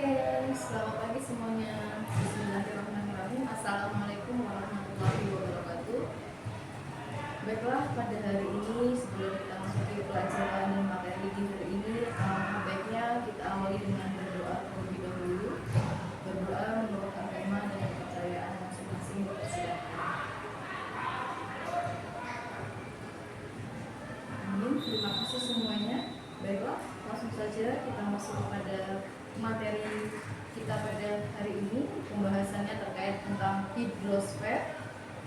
Selamat pagi semuanya. Bismillahirrahmanirrahim. Assalamualaikum warahmatullahi wabarakatuh. Baiklah, pada hari ini sebelum kita masuki pelajaran dan materi di hari ini, baiknya kita awali dengan berdoa terlebih dahulu. Berdoa menurut agama dan kepercayaan masing-masing dipersilakan. Amin. Terima kasih semuanya. Baiklah, langsung saja kita masuk kepada materi kita pada hari ini. Pembahasannya terkait tentang hidrosfer.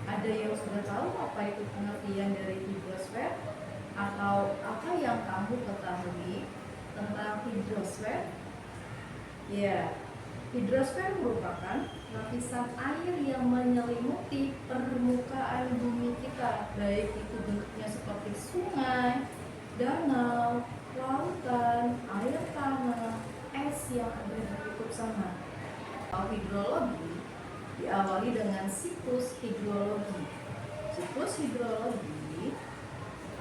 Ada yang sudah tahu apa itu pengertian dari hidrosfer? Atau apa yang kamu ketahui tentang hidrosfer? Ya, hidrosfer merupakan lapisan air yang menyelimuti permukaan bumi kita, baik itu bentuknya seperti sungai, danau, lautan, air tanah, es yang ada di kutub sana. Hidrologi diawali dengan siklus hidrologi. Siklus hidrologi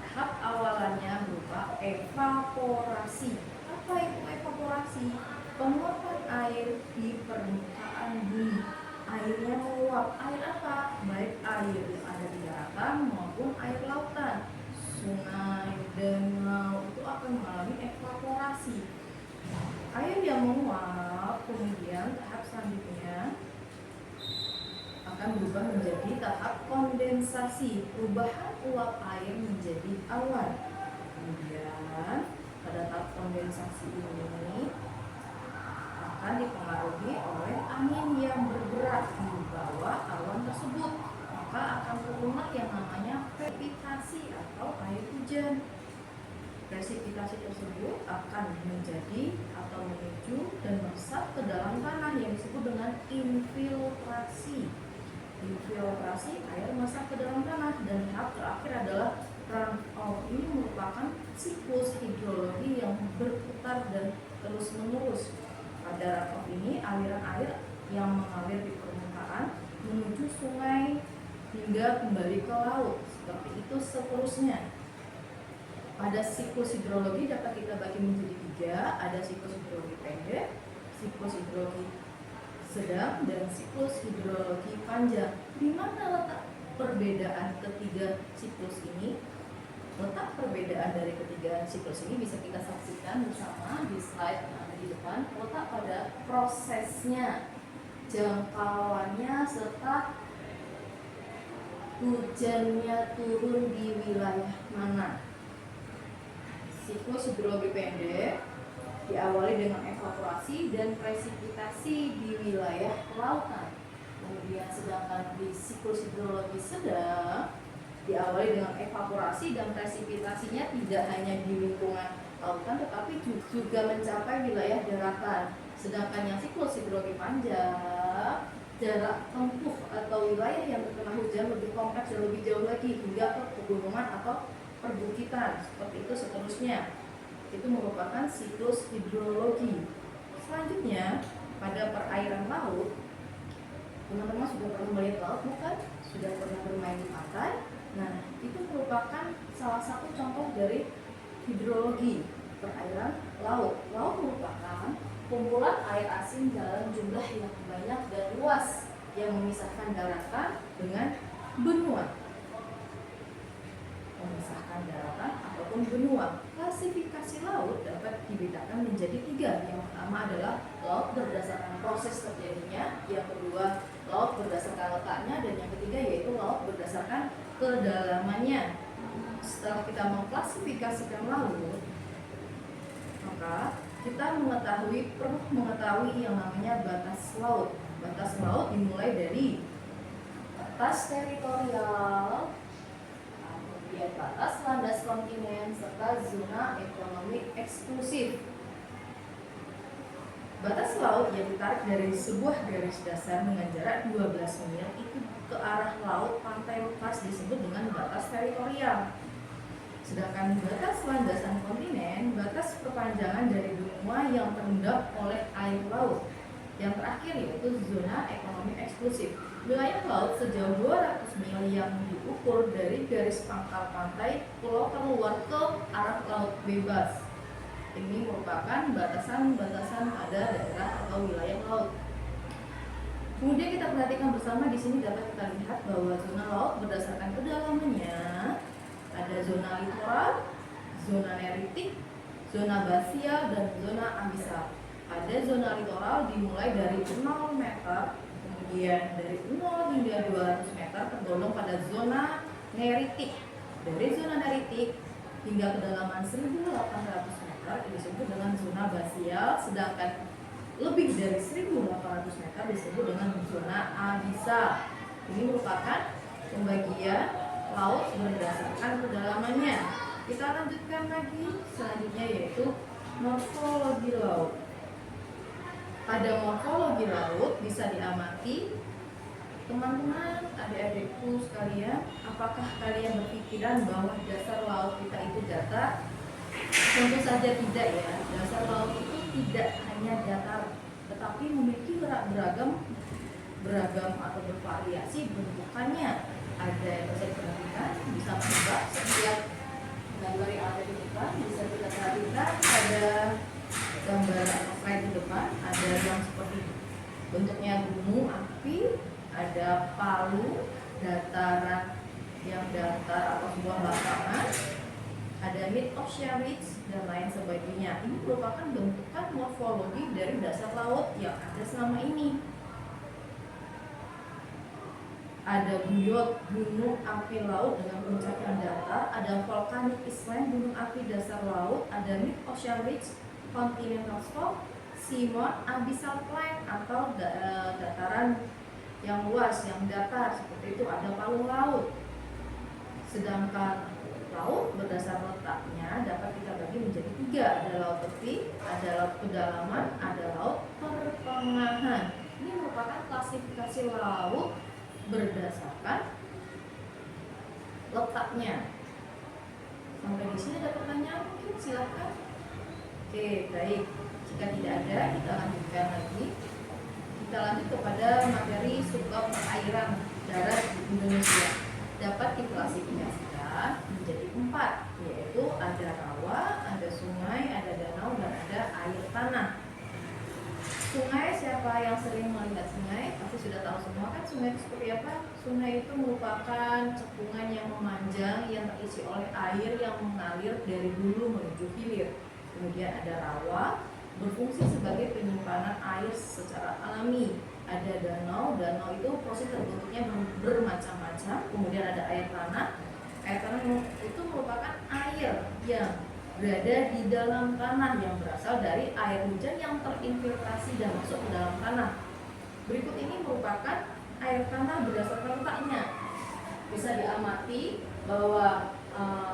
tahap awalannya berupa evaporasi. Apa itu evaporasi? Penguapan air di permukaan bumi. Airnya menguap. Air apa? Baik air yang ada di daratan maupun air lautan. Sungai, danau itu akan mengalami evaporasi. Air yang menguap, kemudian tahap selanjutnya akan berubah menjadi tahap kondensasi, perubahan uap air menjadi awan. Kemudian pada tahap kondensasi ini akan dipengaruhi oleh angin yang bergerak di bawah awan tersebut, maka akan terlunak yang namanya presipitasi atau air hujan. Presipitasi tersebut akan menjadi atau menuju dan meresap ke dalam tanah yang disebut dengan infiltrasi. Infiltrasi air masuk ke dalam tanah. Dan tahap terakhir adalah runoff. Ini merupakan siklus hidrologi yang berputar dan terus menerus. Pada runoff ini aliran air yang mengalir di permukaan menuju sungai hingga kembali ke laut. Seperti itu seterusnya. Pada siklus hidrologi dapat kita bagi menjadi 3. Ada siklus hidrologi pendek, siklus hidrologi sedang, dan siklus hidrologi panjang. Di mana letak perbedaan ketiga siklus ini? Letak perbedaan dari ketiga siklus ini bisa kita saksikan bersama di slide yang ada di depan. Letak pada prosesnya, jangkauannya, serta hujannya turun di wilayah mana. Siklus hidrologi pendek diawali dengan evaporasi dan presipitasi di wilayah lautan. Kemudian sedangkan di siklus hidrologi sedang diawali dengan evaporasi dan presipitasinya tidak hanya di lingkungan lautan tetapi juga mencapai wilayah daratan. Sedangkan yang siklus hidrologi panjang, jarak tempuh atau wilayah yang terkena hujan lebih kompleks dan lebih jauh lagi hingga ke pegunungan atau perbukitan. Seperti itu seterusnya. Itu merupakan siklus hidrologi. Selanjutnya pada perairan laut, teman-teman sudah pernah melihat laut bukan? Sudah pernah bermain di pantai? Nah, itu merupakan salah satu contoh dari hidrologi perairan laut. Laut merupakan kumpulan air asin dalam jumlah yang banyak dan luas yang memisahkan daratan dengan benua. Memisahkan daratan ataupun benua. Klasifikasi laut dapat dibedakan menjadi 3. Yang pertama adalah laut berdasarkan proses terjadinya, yang kedua laut berdasarkan letaknya, dan yang ketiga yaitu laut berdasarkan kedalamannya. Setelah kita mengklasifikasikan laut, maka kita perlu mengetahui yang namanya batas laut. Batas laut dimulai dari batas teritorial, kemudian batas landas kontinen, serta zona ekonomi eksklusif. Batas laut yang ditarik dari sebuah garis dasar dengan jarak 12 mil itu ke arah laut pantai lepas disebut dengan batas teritorial. Sedangkan batas landasan kontinen, batas perpanjangan dari benua yang terendam oleh air laut. Yang terakhir yaitu zona ekonomi eksklusif. Wilayah laut sejauh 200 mil yang diukur dari garis pangkal pantai pulau terluar ke arah laut bebas. Ini merupakan batasan-batasan pada daerah atau wilayah laut. Kemudian kita perhatikan bersama di sini dapat kita lihat bahwa zona laut berdasarkan kedalamannya ada zona litoral, zona neritik, zona basial, dan zona abisal. Pada zona litoral dimulai dari 0 meter, kemudian dari 0 hingga 200 meter tergolong pada zona neritik. Dari zona neritik hingga kedalaman 1.800 meter ini disebut dengan zona basial, sedangkan lebih dari 1.800 meter disebut dengan zona abisal. Ini merupakan pembagian laut berdasarkan kedalamannya. Kita lanjutkan lagi selanjutnya yaitu morfologi laut. Pada morfologi laut bisa diamati teman-teman, adik-adikku sekalian, apakah kalian berpikiran bahwa dasar laut kita itu datar? Tentu saja tidak ya. Dasar laut itu tidak hanya datar, tetapi memiliki beragam atau bervariasi bentukannya. Ada yang bisa diperhatikan, bisa menebak setiap gambar yang ada di depan, bisa kita perhatikan pada gambar slide di depan, ada yang seperti bentuknya gunung api, ada palu, dataran yang datar atau sebuah lapangan, ada mid ocean ridge dan lain sebagainya. Ini merupakan bentukan morfologi dari dasar laut yang ada selama ini. Ada buyut gunung api laut dengan puncak yang datar, ada volcanic island gunung api dasar laut, ada mid ocean ridge, continental shelf, seamount, abyssal plain atau dataran yang luas, yang datar, seperti itu ada palung laut. Sedangkan laut berdasar letaknya dapat kita bagi menjadi 3, ada laut tepi, ada laut kedalaman, ada laut pertengahan. Ini merupakan klasifikasi laut berdasarkan letaknya. Sampai di sini ada pertanyaan mungkin, silahkan. Oke, baik. Jika tidak ada, kita lanjutkan lagi. Kita lanjut kepada materi subbab perairan darat di Indonesia. Dapat diklasifikasikan menjadi 4, yaitu ada rawa, ada sungai, ada danau, dan ada air tanah. Sungai, siapa yang sering melihat sungai pasti sudah tahu semua kan sungai itu seperti apa. Sungai itu merupakan cekungan yang memanjang yang terisi oleh air yang mengalir dari hulu menuju hilir. Kemudian ada rawa, berfungsi sebagai penyimpanan air secara alami. Ada danau, danau itu proses terbentuknya bermacam-macam. Kemudian ada air tanah itu merupakan air yang berada di dalam tanah yang berasal dari air hujan yang terinfiltrasi dan masuk ke dalam tanah. Berikut ini merupakan air tanah berdasarkan letaknya. Bisa diamati bahwa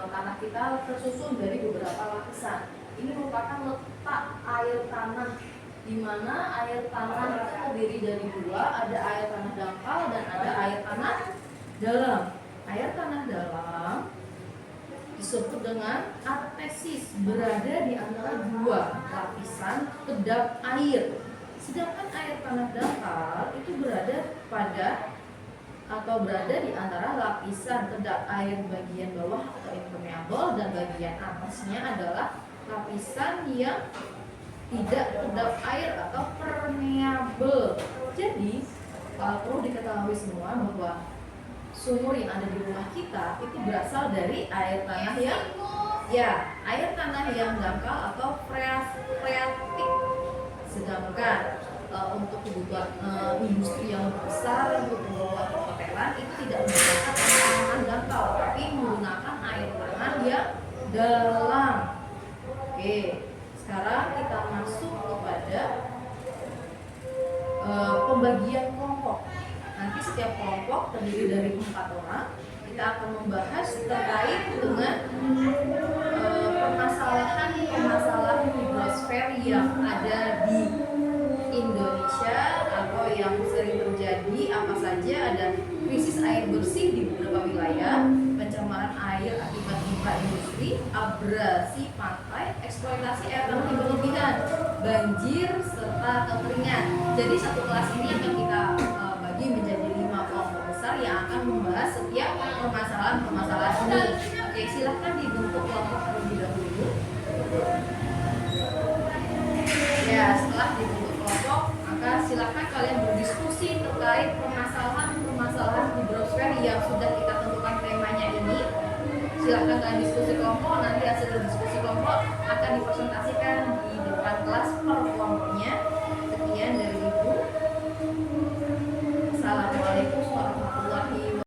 tanah kita tersusun dari beberapa lapisan. Ini merupakan letak air tanah, di mana air tanah itu terdiri dari 2, ada air tanah dangkal dan ada air tanah dalam. Air tanah dalam disebut dengan artesis, berada di antara 2 lapisan kedap air. Sedangkan air tanah dangkal itu berada di antara lapisan kedap air bagian bawah atau impermeable, dan bagian atasnya adalah lapisan yang tidak kedap air atau permeable. Jadi perlu diketahui semua bahwa sumur yang ada di rumah kita itu berasal dari air tanah yang dangkal atau freatik. Sedangkan untuk kebutuhan industri yang besar, untuk pengelolaan perhotelan itu tidak menggunakan air tanah dangkal, tapi menggunakan air tanah yang dalam. Oke, sekarang kita masuk kepada pembagian kelompok. Nanti setiap kelompok terdiri dari 4 orang. Kita akan membahas terkait dengan permasalahan hidrosfer yang ada di Indonesia atau yang sering terjadi. Apa saja? Ada krisis air bersih di beberapa wilayah, pencemaran air akibat limbah industri, abrasi pantai, eksploitasi air tanah yang berlebihan, banjir, serta kekeringan. Jadi satu kelas ini akan kita menjadi 5 kelompok besar yang akan membahas setiap permasalahan ini. Oke, Oke, silahkan dibentuk kelompok terlebih dahulu. Ya, setelah dibentuk kelompok, maka silahkan kalian berdiskusi terkait permasalahan hidrosfer yang sudah kita tentukan temanya ini. Silahkan kalian diskusi kelompok, nanti hasil diskusi kelompok akan dipresentasikan di